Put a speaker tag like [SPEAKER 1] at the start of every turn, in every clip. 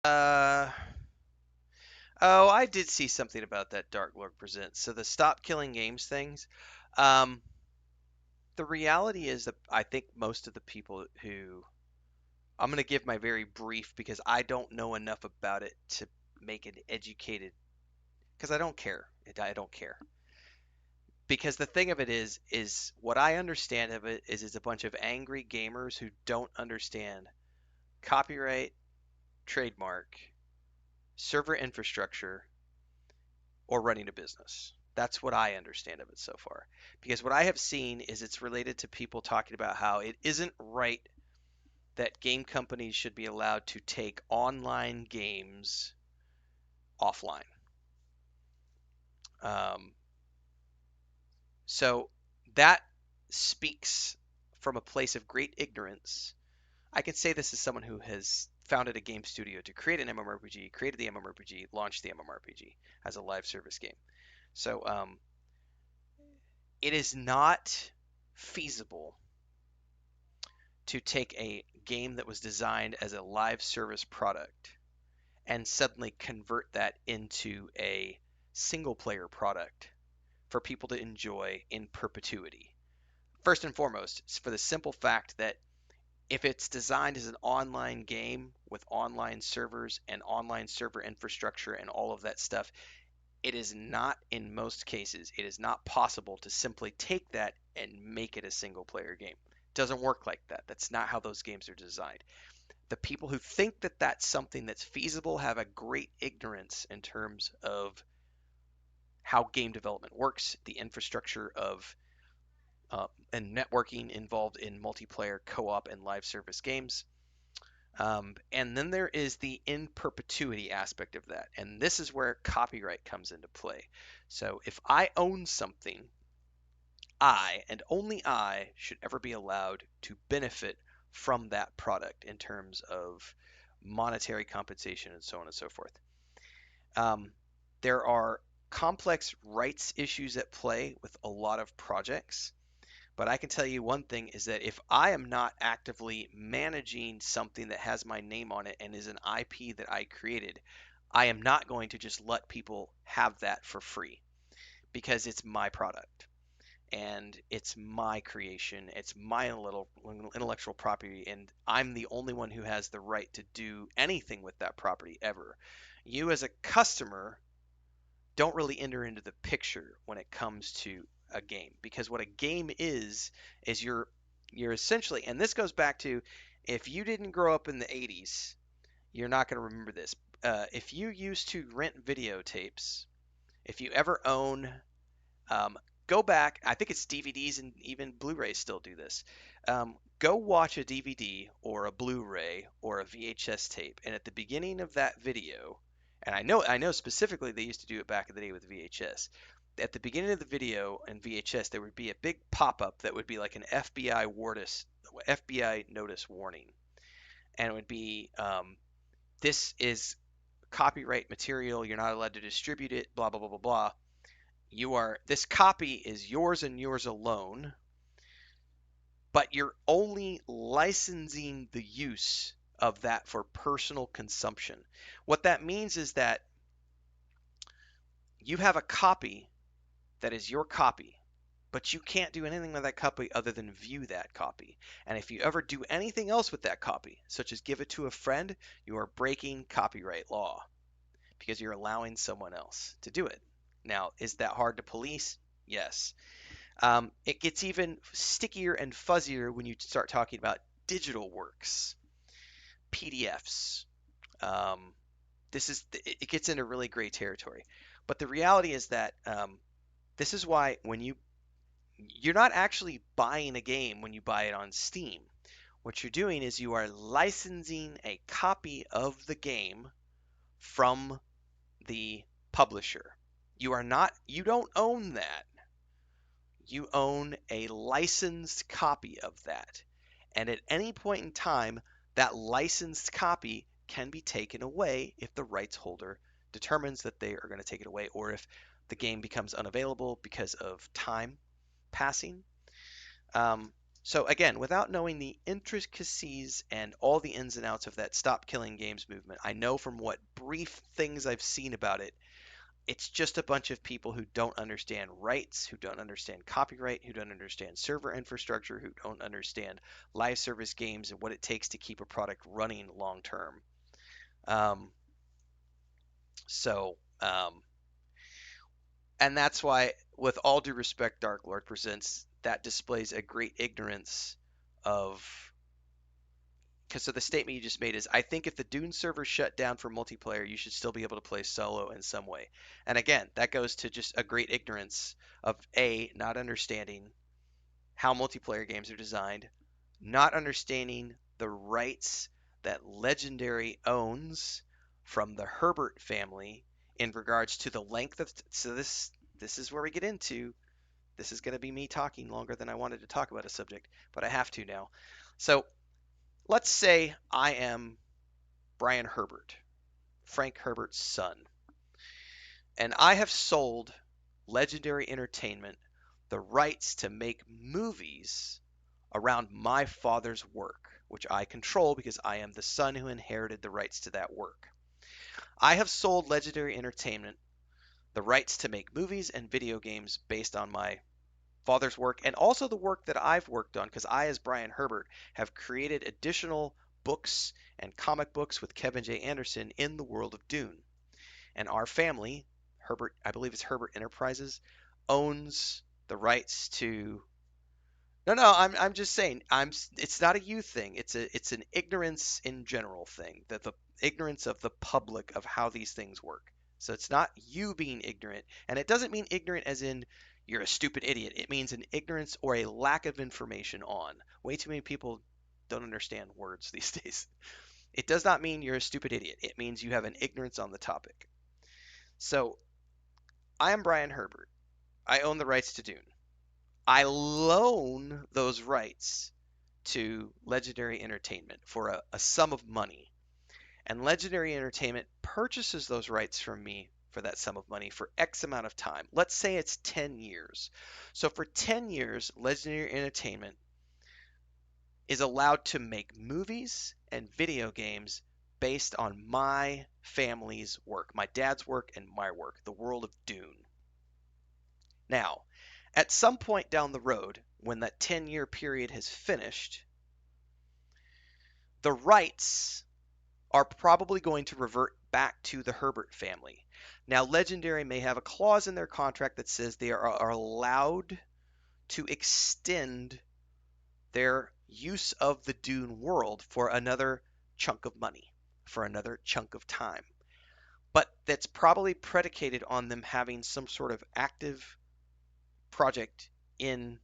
[SPEAKER 1] Uh, oh, I did see something about that Dark Lord Presents. So the stop killing games things. Um, the reality is that I think most of the people who I'm going to give my very brief because I don't know enough about it to make an educated because I don't care. I don't care. Because the thing of it is what I understand of it is it's a bunch of angry gamers who don't understand copyright, trademark, server infrastructure, or running a business. That's what I understand of it so far. Because what I have seen is it's related to people talking about how it isn't right that game companies should be allowed to take online games offline. Um, so that speaks from a place of great ignorance. I can say this as someone who has founded a game studio to create an MMORPG, created the MMORPG, launched the MMORPG as a live service game. So it is not feasible to take a game that was designed as a live service product and suddenly convert that into a single player product for people to enjoy in perpetuity. First and foremost, it's for the simple fact that if it's designed as an online game with online servers and online server infrastructure and all of that stuff, it is not, in most cases, it is not possible to simply take that and make it a single player game. It doesn't work like that. That's not how those games are designed. The people who think that that's something that's feasible have a great ignorance in terms of how game development works, the infrastructure of and networking involved in multiplayer, co-op, and live service games. And then there is the in perpetuity aspect of that. And this is where copyright comes into play. So if I own something, I and only I should ever be allowed to benefit from that product in terms of monetary compensation and so on and so forth. Um, there are complex rights issues at play with a lot of projects. But I can tell you one thing is that if I am not actively managing something that has my name on it and is an IP that I created, I am not going to just let people have that for free because it's my product and it's my creation. It's my little intellectual property, and I'm the only one who has the right to do anything with that property ever. You, as a customer, don't really enter into the picture when it comes to a game because what a game is you're essentially, and this goes back to, if you didn't grow up in the 80s, you're not going to remember this. If you used to rent videotapes, if you ever own, um, go back, I think it's DVDs and even Blu-rays still do this. Go watch a DVD or a Blu-ray or a VHS tape, and at the beginning of that video, and I know specifically they used to do it back in the day with VHS. At the beginning of the video in VHS, there would be a big pop-up that would be like an FBI notice warning, and it would be, this is copyright material. You're not allowed to distribute it. Blah blah blah blah blah. This copy is yours and yours alone, but you're only licensing the use of that for personal consumption. What that means is that you have a copy that is your copy, but you can't do anything with that copy other than view that copy. And if you ever do anything else with that copy, such as give it to a friend, you are breaking copyright law because you're allowing someone else to do it. Now, is that hard to police? Yes. It gets even stickier and fuzzier when you start talking about digital works, PDFs. Um, it gets into really gray territory. But the reality is that this is why when you're not actually buying a game when you buy it on Steam. What you're doing is you are licensing a copy of the game from the publisher. You don't own that. You own a licensed copy of that. And at any point in time, that licensed copy can be taken away if the rights holder determines that they are going to take it away, or if the game becomes unavailable because of time passing. Um, So again, without knowing the intricacies and all the ins and outs of that stop killing games movement, I know from what brief things I've seen about it, it's just a bunch of people who don't understand rights, who don't understand copyright, who don't understand server infrastructure, who don't understand live service games and what it takes to keep a product running long term. Um, so, um, and that's why, with all due respect, Dark Lord Presents, that displays a great ignorance of. Because so the statement you just made is, I think if the Dune server shut down for multiplayer, you should still be able to play solo in some way. And again, that goes to just a great ignorance of A, not understanding how multiplayer games are designed, not understanding the rights that Legendary owns from the Herbert family in regards to the length of. So this is where we get into. This is going to be me talking longer than I wanted to talk about a subject, but I have to now. So let's say I am Brian Herbert, Frank Herbert's son, and I have sold Legendary Entertainment the rights to make movies around my father's work, which I control because I am the son who inherited the rights to that work. I have sold Legendary Entertainment the rights to make movies and video games based on my father's work and also the work that I've worked on because I, as Brian Herbert, have created additional books and comic books with Kevin J. Anderson in the world of Dune. And our family, Herbert, I believe it's Herbert Enterprises, owns the rights to. No, no, I'm just saying. It's not a you thing. It's an ignorance in general thing. That the ignorance of the public of how these things work. So it's not you being ignorant, and it doesn't mean ignorant as in you're a stupid idiot. It means an ignorance or a lack of information on. Way too many people don't understand words these days. It does not mean you're a stupid idiot. It means you have an ignorance on the topic. So I am Brian Herbert. I own the rights to Dune. I loan those rights to Legendary Entertainment for a sum of money. And Legendary Entertainment purchases those rights from me for that sum of money for X amount of time. Let's say it's 10 years. So for 10 years, Legendary Entertainment is allowed to make movies and video games based on my family's work, my dad's work and my work, the world of Dune. Now, at some point down the road, when that 10-year period has finished, the rights are probably going to revert back to the Herbert family. Now, Legendary may have a clause in their contract that says they are allowed to extend their use of the Dune world for another chunk of money, for another chunk of time. But that's probably predicated on them having some sort of active project in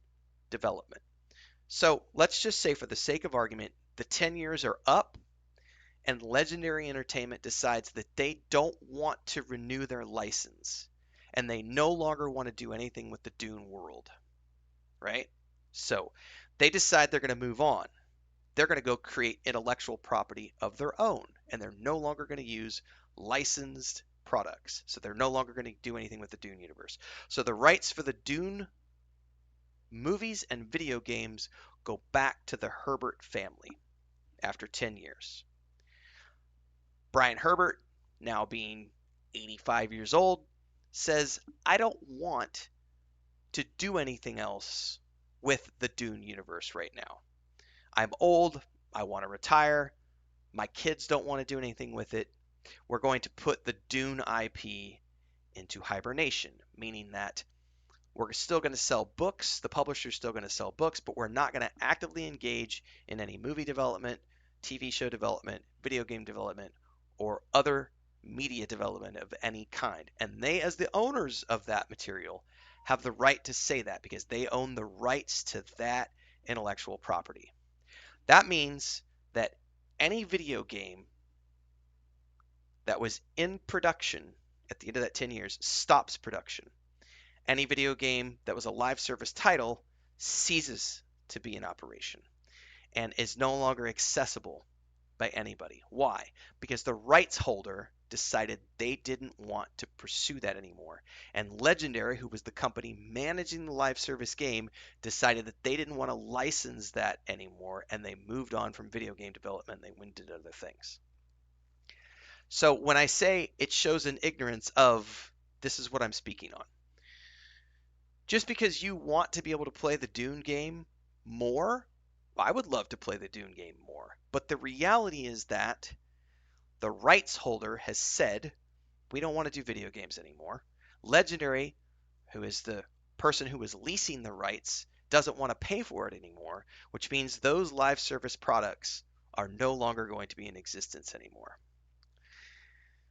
[SPEAKER 1] development. So let's just say, for the sake of argument, the 10 years are up and Legendary Entertainment decides that they don't want to renew their license and they no longer want to do anything with the Dune world, right? So they decide they're going to move on. They're going to go create intellectual property of their own, and they're no longer going to use licensed products. So they're no longer going to do anything with the Dune universe. So the rights for the Dune movies and video games go back to the Herbert family after 10 years. Brian Herbert, now being 85 years old, says, I don't want to do anything else with the Dune universe right now. I'm old. I want to retire. My kids don't want to do anything with it. We're going to put the Dune IP into hibernation, meaning that we're still going to sell books. The publisher's still going to sell books, but we're not going to actively engage in any movie development, TV show development, video game development, or other media development of any kind. And they, as the owners of that material, have the right to say that because they own the rights to that intellectual property. That means that any video game that was in production at the end of that 10 years stops production. Any video game that was a live service title ceases to be in operation and is no longer accessible by anybody. Why? Because the rights holder decided they didn't want to pursue that anymore. And Legendary, who was the company managing the live service game, decided that they didn't want to license that anymore, and they moved on from video game development. They went into other things. So when I say it shows an ignorance of, this is what I'm speaking on. Just because you want to be able to play the Dune game more, I would love to play the Dune game more. But the reality is that the rights holder has said, we don't want to do video games anymore. Legendary, who is the person who is leasing the rights, doesn't want to pay for it anymore, which means those live service products are no longer going to be in existence anymore.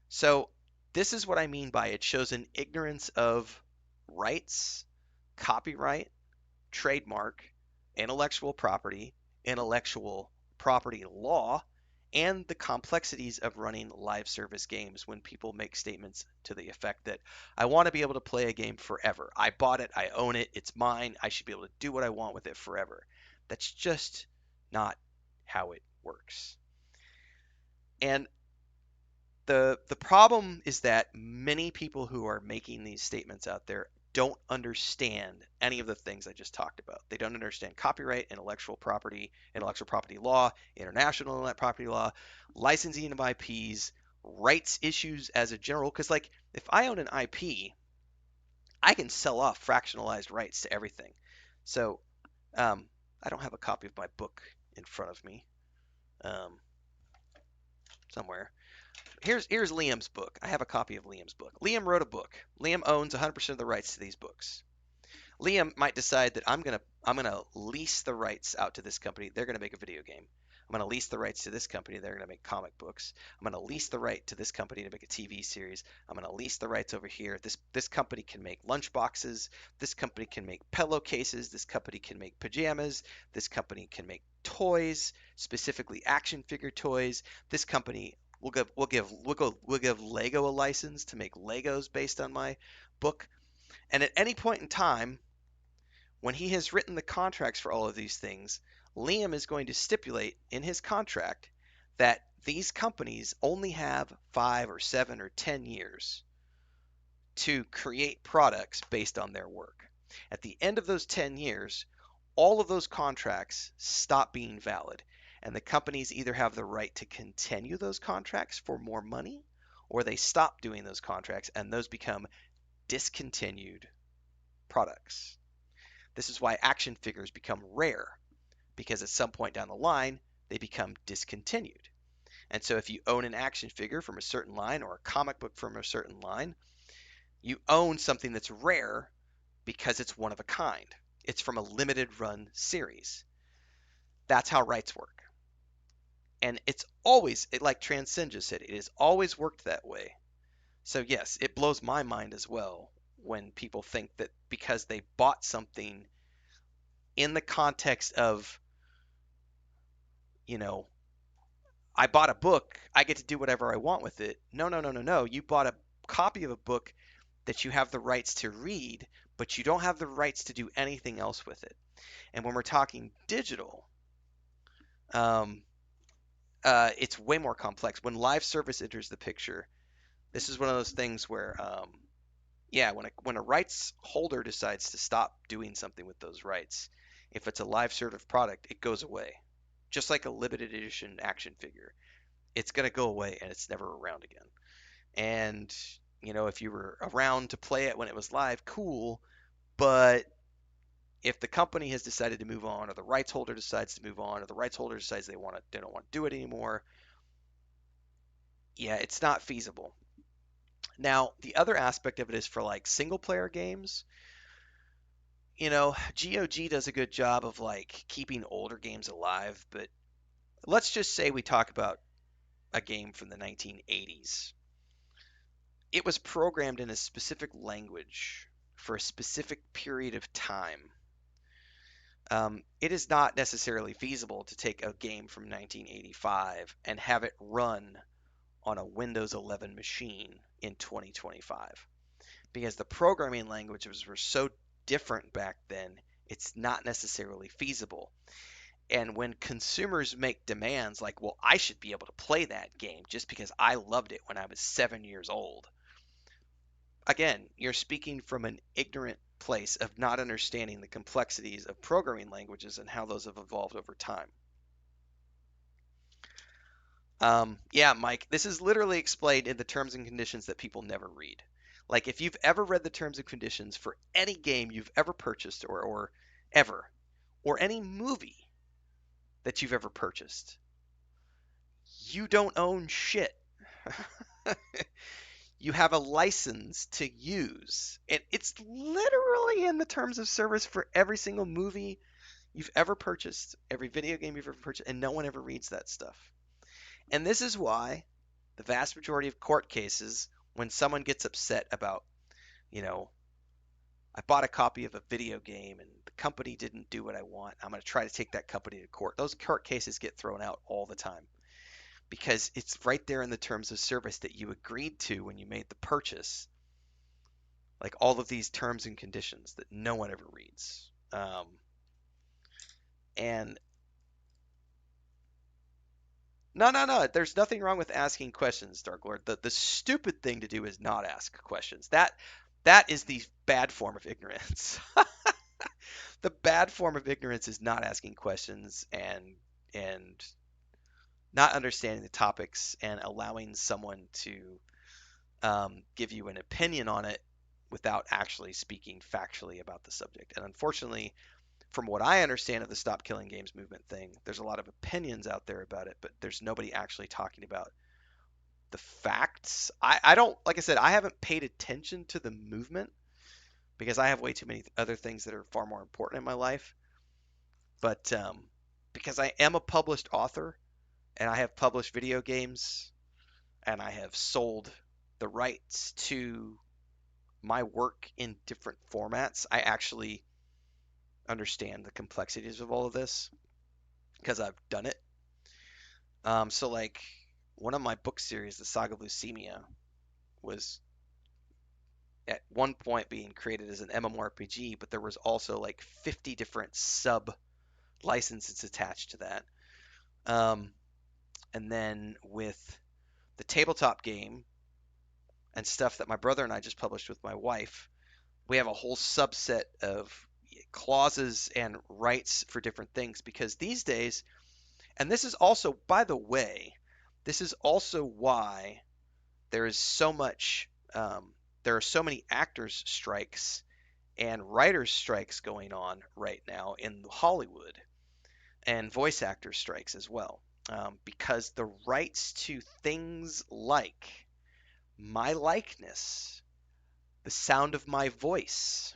[SPEAKER 1] So this is what I mean by it shows an ignorance of rights, copyright, trademark, intellectual property law, and the complexities of running live service games when people make statements to the effect that I want to be able to play a game forever. I bought it, I own it, it's mine, I should be able to do what I want with it forever. That's just not how it works. And the problem is that many people who are making these statements out there don't understand any of the things I just talked about. They don't understand copyright, intellectual property law, international property law, licensing of IPs, rights issues as a general. Because like if I own an IP, I can sell off fractionalized rights to everything. So I don't have a copy of my book in front of me um, somewhere. Here's Liam's book. I have a copy of Liam's book. Liam wrote a book. Liam owns 100% of the rights to these books. Liam might decide that I'm gonna lease the rights out to this company. They're gonna make a video game. I'm gonna lease the rights to this company. They're gonna make comic books. I'm gonna lease the right to this company to make a TV series. I'm gonna lease the rights over here. This company can make lunch boxes. This company can make pillowcases. This company can make pajamas. This company can make toys, specifically action figure toys. This company we'll give Lego a license to make Legos based on my book. And at any point in time, when he has written the contracts for all of these things, Liam is going to stipulate in his contract that these companies only have 5 or 7 or 10 years to create products based on their work. At the end of those 10 years, all of those contracts stop being valid, and the companies either have the right to continue those contracts for more money, or they stop doing those contracts and those become discontinued products. This is why action figures become rare, because at some point down the line, they become discontinued. And so if you own an action figure from a certain line or a comic book from a certain line, you own something that's rare because it's one of a kind. It's from a limited run series. That's how rights work. And it's always, like Transcend just said, it has always worked that way. So yes, it blows my mind as well when people think that because they bought something in the context of, you know, I bought a book, I get to do whatever I want with it. No, no, no, no, no. You bought a copy of a book that you have the rights to read, but you don't have the rights to do anything else with it. And when we're talking digital, um, it's way more complex. When live service enters the picture, this is one of those things where, yeah, when a rights holder decides to stop doing something with those rights, if it's a live service product, it goes away. Just like a limited edition action figure, it's going to go away and it's never around again. And if you were around to play it when it was live, cool. But if the company has decided to move on, or the rights holder decides to move on, or the rights holder decides they don't want to do it anymore, yeah, it's not feasible. Now, the other aspect of it is for like single player games. GOG does a good job of like keeping older games alive, but let's just say we talk about a game from the 1980s. It was programmed in a specific language for a specific period of time. It is not necessarily feasible to take a game from 1985 and have it run on a Windows 11 machine in 2025, because the programming languages were so different back then, it's not necessarily feasible. And when consumers make demands like, well, I should be able to play that game just because I loved it when I was 7 years old, again, you're speaking from an ignorant place of not understanding the complexities of programming languages and how those have evolved over time. Yeah, Mike, this is literally explained in the terms and conditions that people never read. Like, if you've ever read the terms and conditions for any game you've ever purchased or ever, or any movie that you've ever purchased, you don't own shit. You have a license to use. And it's literally in the terms of service for every single movie you've ever purchased, every video game you've ever purchased, and no one ever reads that stuff. And this is why the vast majority of court cases, when someone gets upset about, you know, I bought a copy of a video game and the company didn't do what I want, I'm going to try to take that company to court. Those court cases get thrown out all the time because it's right there in the terms of service that you agreed to when you made the purchase. Like all of these terms and conditions that no one ever reads. And no, no, no. There's nothing wrong with asking questions, Dark Lord. The stupid thing to do is not ask questions. That is the bad form of ignorance. The bad form of ignorance is not asking questions and not understanding the topics and allowing someone to give you an opinion on it without actually speaking factually about the subject. And unfortunately, from what I understand of the Stop Killing Games movement thing, there's a lot of opinions out there about it, but there's nobody actually talking about the facts. I don't, like I said, I haven't paid attention to the movement because I have way too many other things that are far more important in my life. But because I am a published author and I have published video games and I have sold the rights to my work in different formats, I actually understand the complexities of all of this because I've done it. So like one of my book series, The Saga of Leucemia, was at one point being created as an MMORPG, but there was also like 50 different sub licenses attached to that. Um, and then with the tabletop game and stuff that my brother and I just published with my wife, we have a whole subset of clauses and rights for different things because these days, and this is also, by the way, this is also why there is so much, there are so many actors strikes and writers strikes going on right now in Hollywood and voice actor strikes as well. Because the rights to things like my likeness, the sound of my voice,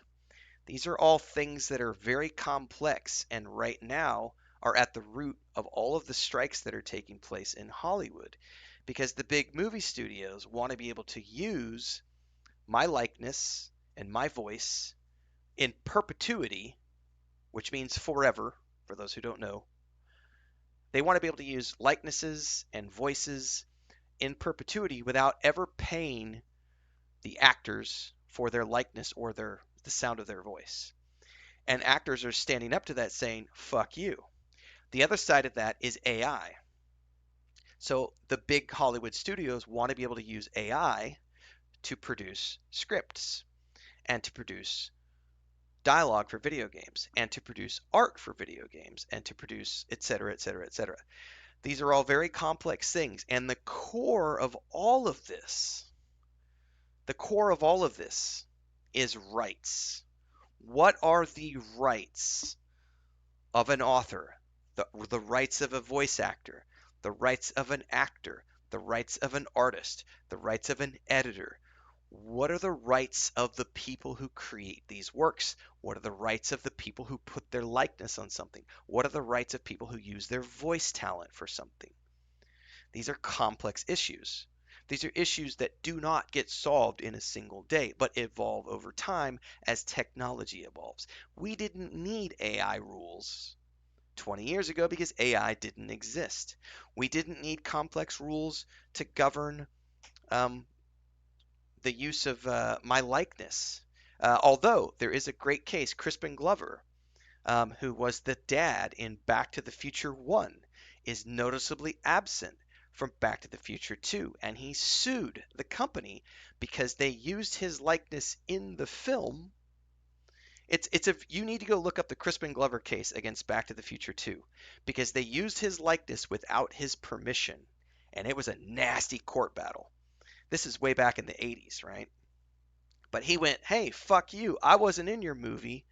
[SPEAKER 1] these are all things that are very complex and right now are at the root of all of the strikes that are taking place in Hollywood because the big movie studios want to be able to use my likeness and my voice in perpetuity, which means forever, for those who don't know. They want to be able to use likenesses and voices in perpetuity without ever paying the actors for their likeness or the sound of their voice. And actors are standing up to that saying, fuck you. The other side of that is AI. So the big Hollywood studios want to be able to use AI to produce scripts and to produce dialogue for video games and to produce art for video games and to produce et cetera, et cetera, et cetera. These are all very complex things. And the core of all of this, is rights. What are the rights of an author? The rights of a voice actor, the rights of an actor, the rights of an artist, the rights of an editor. What are the rights of the people who create these works? What are the rights of the people who put their likeness on something? What are the rights of people who use their voice talent for something? These are complex issues. These are issues that do not get solved in a single day, but evolve over time as technology evolves. We didn't need AI rules 20 years ago because AI didn't exist. We didn't need complex rules to govern the use of my likeness. Although there is a great case, Crispin Glover, who was the dad in Back to the Future 1, is noticeably absent from Back to the Future 2, and he sued the company because they used his likeness in the film. It's a you need to go look up the Crispin Glover case against Back to the Future 2 because they used his likeness without his permission, and it was a nasty court battle. This is way back in the 80s, right? But he went, "Hey, fuck you. I wasn't in your movie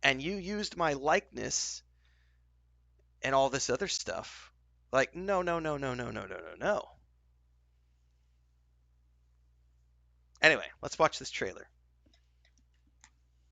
[SPEAKER 1] and you used my likeness and all this other stuff." Like, no, no, no, no, no, no, no, no, no. Anyway, let's watch this trailer.